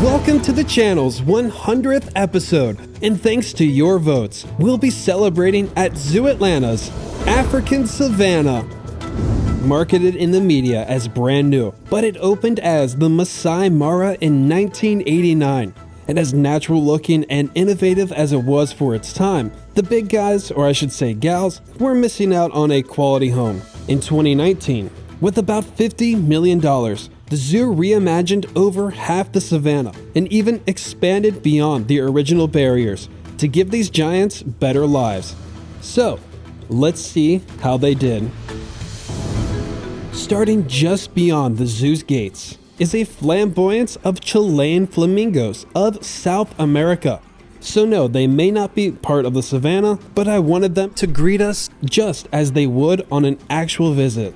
Welcome to the channel's 100th episode, and thanks to your votes, we'll be celebrating at Zoo Atlanta's African Savanna. Marketed in the media as brand new, but it opened as the Masai Mara in 1989. And as natural looking and innovative as it was for its time, the big guys, or I should say gals, were missing out on a quality home. In 2019, with about $50 million, the zoo reimagined over half the savanna and even expanded beyond the original barriers to give these giants better lives. So, let's see how they did. Starting just beyond the zoo's gates is a flamboyance of Chilean flamingos of South America. So no, they may not be part of the savanna, but I wanted them to greet us just as they would on an actual visit.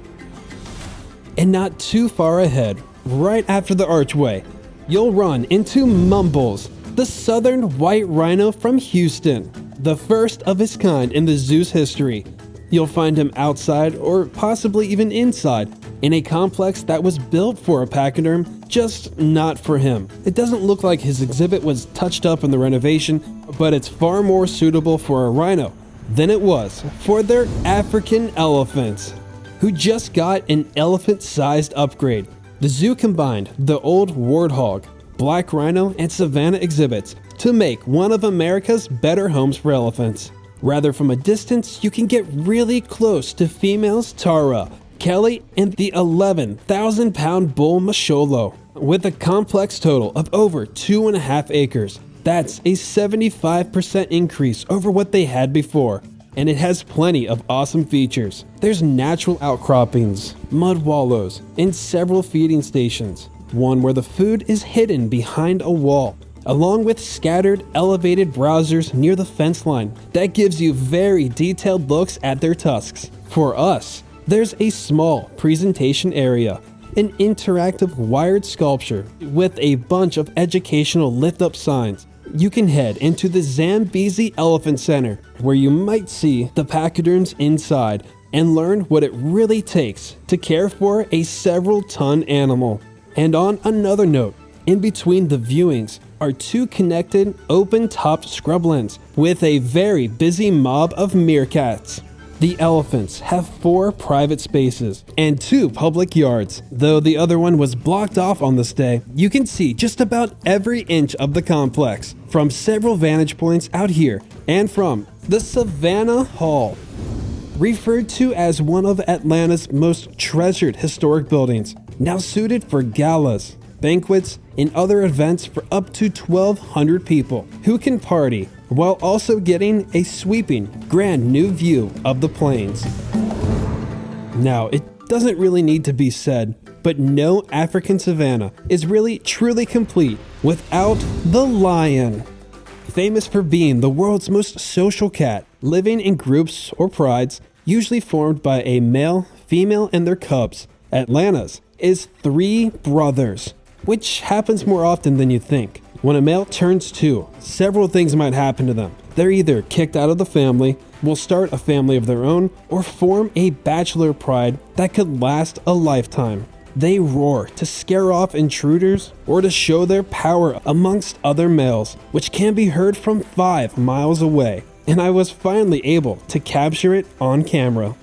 And not too far ahead, right after the archway, you'll run into Mumbles, the southern white rhino from Houston, the first of his kind in the zoo's history. You'll find him outside or possibly even inside in a complex that was built for a pachyderm, just not for him. It doesn't look like his exhibit was touched up in the renovation, but it's far more suitable for a rhino than it was for their African elephants, who just got an elephant-sized upgrade. The zoo combined the old warthog, black rhino, and savanna exhibits to make one of America's better homes for elephants. Rather from a distance, you can get really close to females Tara, Kelly, and the 11,000-pound bull Masholo, with a complex total of over 2.5 acres. That's a 75% increase over what they had before, and it has plenty of awesome features. There's natural outcroppings, mud wallows, and several feeding stations. One where the food is hidden behind a wall, along with scattered elevated browsers near the fence line that gives you very detailed looks at their tusks. For us, there's a small presentation area, an interactive wired sculpture with a bunch of educational lift-up signs. You can head into the Zambezi Elephant Center, where you might see the pachyderms inside and learn what it really takes to care for a several-ton animal. And on another note, in between the viewings are two connected, open-topped scrublands with a very busy mob of meerkats. The elephants have 4 private spaces and 2 public yards. Though the other one was blocked off on this day, you can see just about every inch of the complex from several vantage points out here and from the Savannah Hall. Referred to as one of Atlanta's most treasured historic buildings, now suited for galas, banquets, and other events for up to 1,200 people who can party while also getting a sweeping, grand new view of the plains. Now, it doesn't really need to be said, but no African savanna is really truly complete without the lion. Famous for being the world's most social cat, living in groups or prides, usually formed by a male, female, and their cubs, Atlanta's is 3 brothers, which happens more often than you think. When a male turns 2, several things might happen to them. They're either kicked out of the family, will start a family of their own, or form a bachelor pride that could last a lifetime. They roar to scare off intruders or to show their power amongst other males, which can be heard from 5 miles away. And I was finally able to capture it on camera.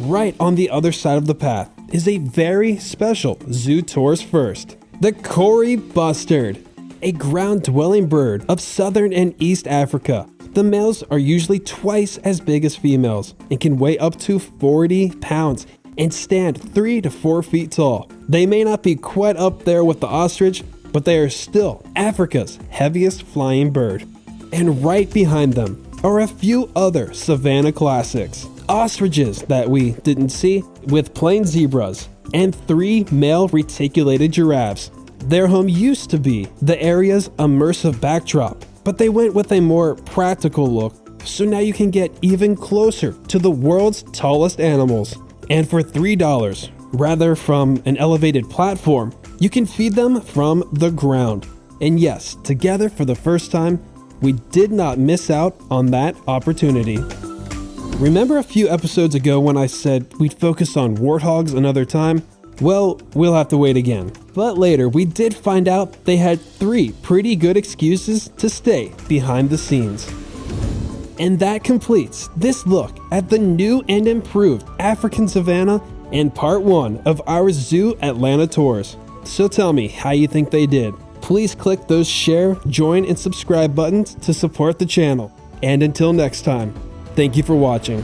Right on the other side of the path is a very special zoo tour's first, the Cory Bustard, a ground-dwelling bird of southern and East Africa. The males are usually twice as big as females and can weigh up to 40 pounds and stand 3 to 4 feet tall. They may not be quite up there with the ostrich, but they are still Africa's heaviest flying bird. And right behind them are a few other savanna classics. Ostriches that we didn't see, with plain zebras, and 3 male reticulated giraffes. Their home used to be the area's immersive backdrop, but they went with a more practical look, so now you can get even closer to the world's tallest animals. And for $3, rather from an elevated platform, You can feed them from the ground. And yes, together for the first time, we did not miss out on that opportunity. Remember a few episodes ago when I said we'd focus on warthogs another time? Well, we'll have to wait again. But later, we did find out they had 3 pretty good excuses to stay behind the scenes. And that completes this look at the new and improved African savanna and part 1 of our Zoo Atlanta tours. So tell me how you think they did. Please click those share, join, and subscribe buttons to support the channel. And until next time, thank you for watching.